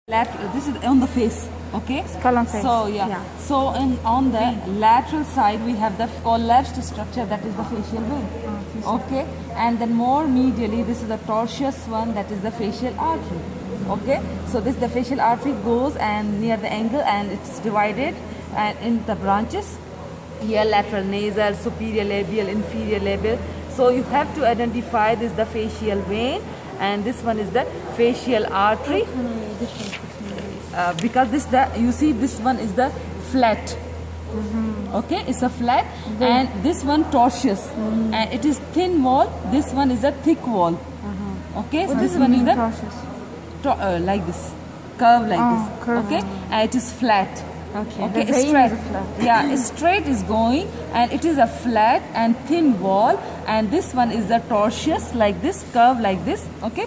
This is on the face, okay? Skull on face. So yeah. So on the lateral side we have the collapsed structure, that is the facial vein. Okay, and then more medially this is the tortuous one, that is the facial artery. Okay, so this the facial artery goes and near the angle and it's divided and in the branches. Here lateral nasal, superior labial, inferior labial. So you have to identify this the facial vein and this one is the facial artery. Because this the you see this one is the flat. Okay, it's a flat and this one tortuous and it is thin wall. This one is a thick wall. Okay, so this one is the like this curve like this. Curve. Okay, and it is flat. Okay, Okay, the vein straight. is flat. Yeah, straight is going and it is a flat and thin wall and this one is the tortuous like this curve like this. Okay,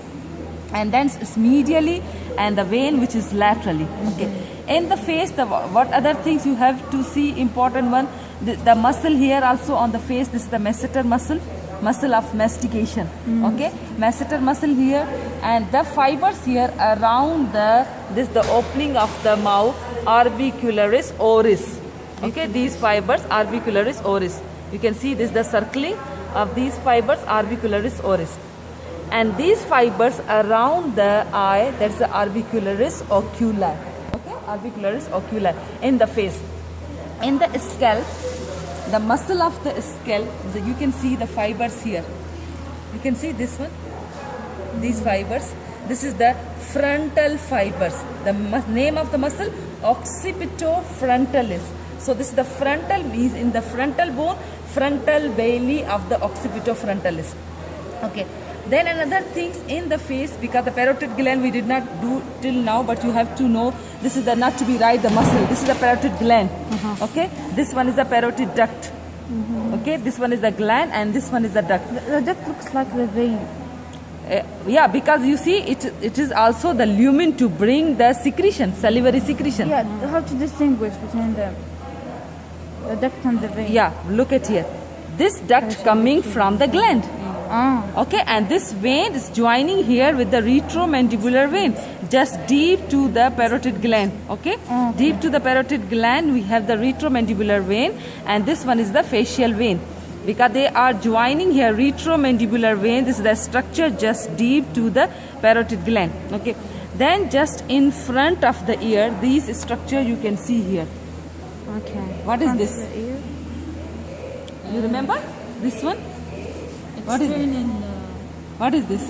and then it's medially and the vein which is laterally. Okay, in the face what other things you have to see, important one, the muscle here also on the face, this is the masseter muscle of mastication. Okay, masseter muscle here and the fibers here around the opening of the mouth, orbicularis oris. Okay, these fibers orbicularis oris, you can see this the circling of these fibers orbicularis oris. And these fibers around the eye, that's the orbicularis oculi. Okay, orbicularis oculi in the face. In the scalp, the muscle of the scalp, you can see the fibers here. You can see this one, these fibers. This is the frontal fibers. The name of the muscle, occipitofrontalis. So this is the frontal, means in the frontal bone, frontal belly of the occipitofrontalis. Okay. Then another things in the face, because the parotid gland we did not do till now, but you have to know this is the not to be right the muscle. This is the parotid gland. Okay, this one is the parotid duct. Okay, this one is the gland and this one is the duct. The duct looks like the vein. Yeah, because you see it is also the lumen to bring the secretion, salivary secretion. Yeah, how to distinguish between the duct and the vein? Yeah, look at here. This duct coming from the gland. Okay, and this vein is joining here with the retromandibular vein, just deep to the parotid gland. Okay, deep to the parotid gland we have the retromandibular vein and this one is the facial vein, because they are joining here retromandibular vein. This is the structure just deep to the parotid gland. Okay, then just in front of the ear, these structure you can see here. Okay. What is this? You remember this one? What is it? What is this?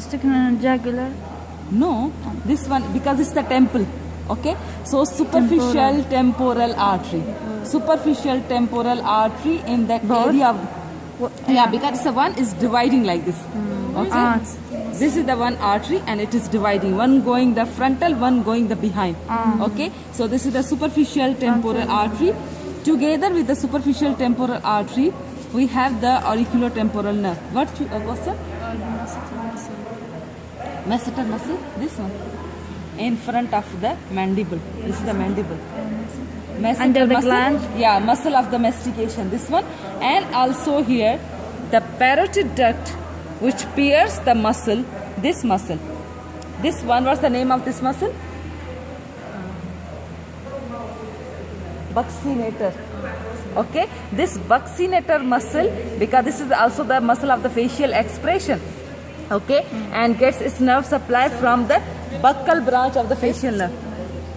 Sticking in a jugular? No, this one, because it's the temple. Okay, so superficial temporal artery. Superficial temporal artery in that area of, yeah, because the one is dividing like this. Okay, this is the one artery and it is dividing, one going the frontal, one going the behind. Okay, so this is the superficial temporal artery. Together with the superficial temporal artery we have the auriculotemporal nerve. What's that? Masseter muscle. This one in front of the mandible. This is the mandible. Under the muscle, gland? Yeah, muscle of the mastication. This one, and also here the parotid duct which pierces the muscle. This muscle. This one. What's the name of this muscle? Buccinator. Okay, this buccinator muscle, because this is also the muscle of the facial expression. Okay, and gets its nerve supply from the buccal branch of the facial nerve.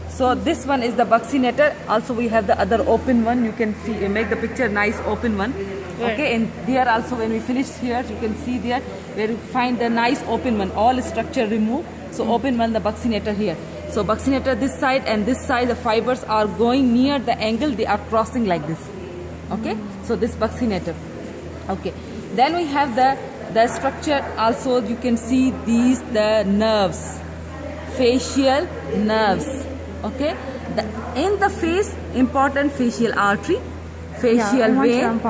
So this one is the buccinator. Also we have the other open one. You can see, make the picture nice open one. Okay, and there also when we finish here, you can see there where you find the nice open one. All structure removed. So open one, the buccinator here. So buccinator this side and this side, the fibers are going near the angle. They are crossing like this. Okay, so this buccinator. Okay, then we have the structure also. You can see these the nerves, facial nerves. Okay, in the face, important facial artery, facial vein,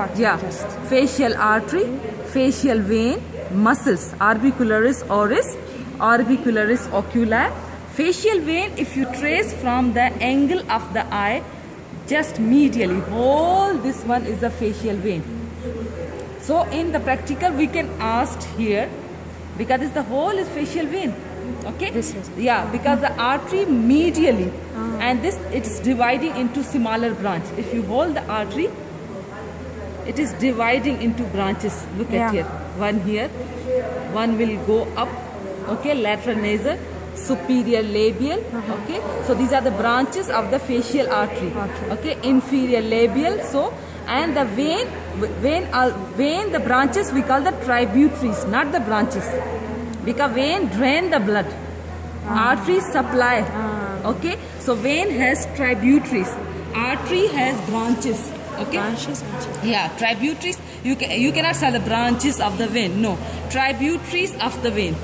facial artery, facial vein, muscles, orbicularis oris, orbicularis oculi. Facial vein, if you trace from the angle of the eye, just medially, whole this one is the facial vein. So in the practical we can ask here, because the whole is facial vein. Okay. This is. Yeah, because the artery medially, and this it is dividing into smaller branch. If you hold the artery, it is dividing into branches. Look Yeah. at here. One here, one will go up. Okay, lateral nasal, superior labial. Okay, so these are the branches of the facial artery. Okay, inferior labial. So, and the vein, the branches we call the tributaries, not the branches, because vein drain the blood. Artery supply. Okay, so vein has tributaries, artery has branches. Okay, yeah, tributaries. You cannot say the branches of the vein. No, tributaries of the vein.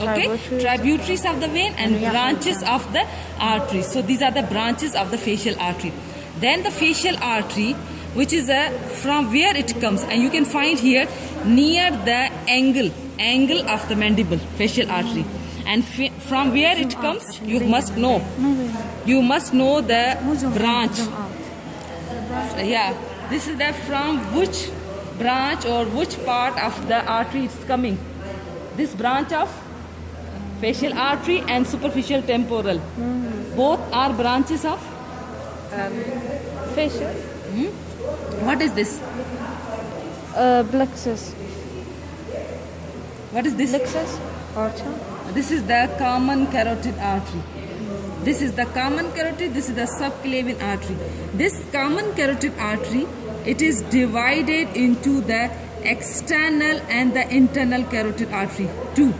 Okay, tributaries of the vein and branches of the artery. So these are the branches of the facial artery. Then the facial artery, which is from where it comes, and you can find here near the angle of the mandible, facial artery. And from where it comes, you must know. You must know the branch. Yeah, this is the from which branch or which part of the artery it's coming. This branch of facial artery and superficial temporal. Both are branches of Facial. What is this? Plexus. What is this? Plexus. Aorta. This is the common carotid artery. This is the common carotid, this is the subclavian artery. This common carotid artery, it is divided into the external and the internal carotid artery too.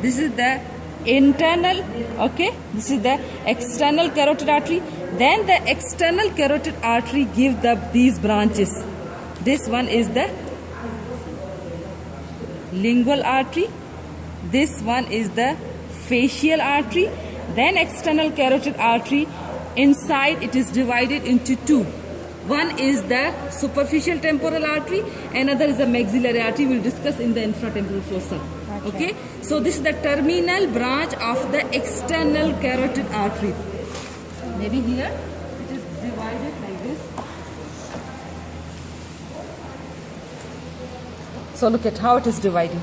This is the internal, okay, this is the external carotid artery. Then the external carotid artery gives these branches. This one is the lingual artery. This one is the facial artery. Then external carotid artery, inside it is divided into two. One is the superficial temporal artery, another is the maxillary artery. We will discuss in the infratemporal fossa. Okay. So this is the terminal branch of the external carotid artery. Maybe here it is divided like this. So look at how it is dividing.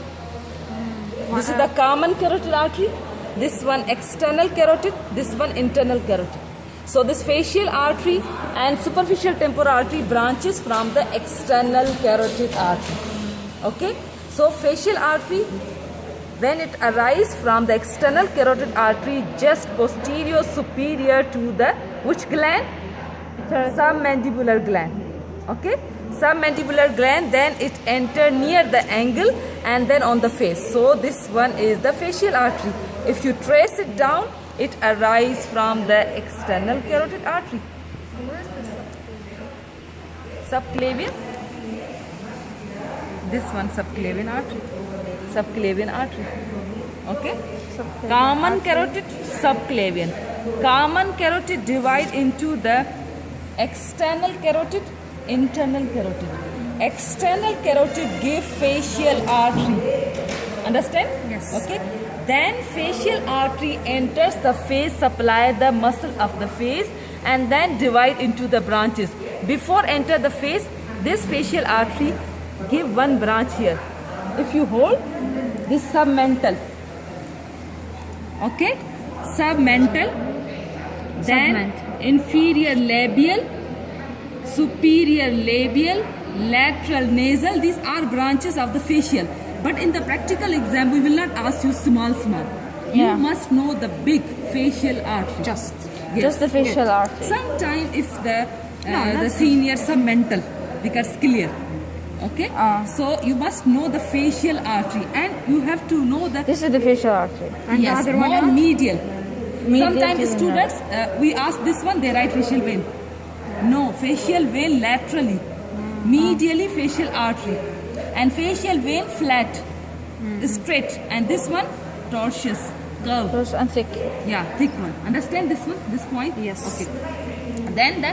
This is the common carotid artery. This one external carotid, this one internal carotid. So this facial artery and superficial temporal artery branches from the external carotid artery. Okay. So facial artery, when it arises from the external carotid artery just posterior superior to the which gland? Submandibular gland. Okay. Submandibular gland, then it enter near the angle and then on the face. So this one is the facial artery. If you trace it down, it arises from the external carotid artery. Subclavian. This one subclavian artery. Subclavian artery. Okay. Common carotid, subclavian. Common carotid divide into the external carotid, internal carotid. External carotid give facial artery. Understand? Yes. Okay. Then facial artery enters the face, supply the muscle of the face, and then divide into the branches. Before enter the face, this facial artery give one branch here. If you hold this submental, okay, submental, then inferior labial, superior labial, lateral nasal. These are branches of the facial. But in the practical exam, we will not ask you small. Yeah. You must know the big facial artery. Just the facial artery. Sometimes if the senior submental becomes clear. Okay. So you must know the facial artery, and you have to know the. This is the facial artery. And Yes, the other more one? medial. Medial Sometimes to students, we ask this one, they write facial vein. No, facial vein laterally. Medially facial artery. And facial vein flat, straight. And this one, tortuous, curve. Close and thick. Yeah, thick one. Understand this one, this point? Yes. Okay. Then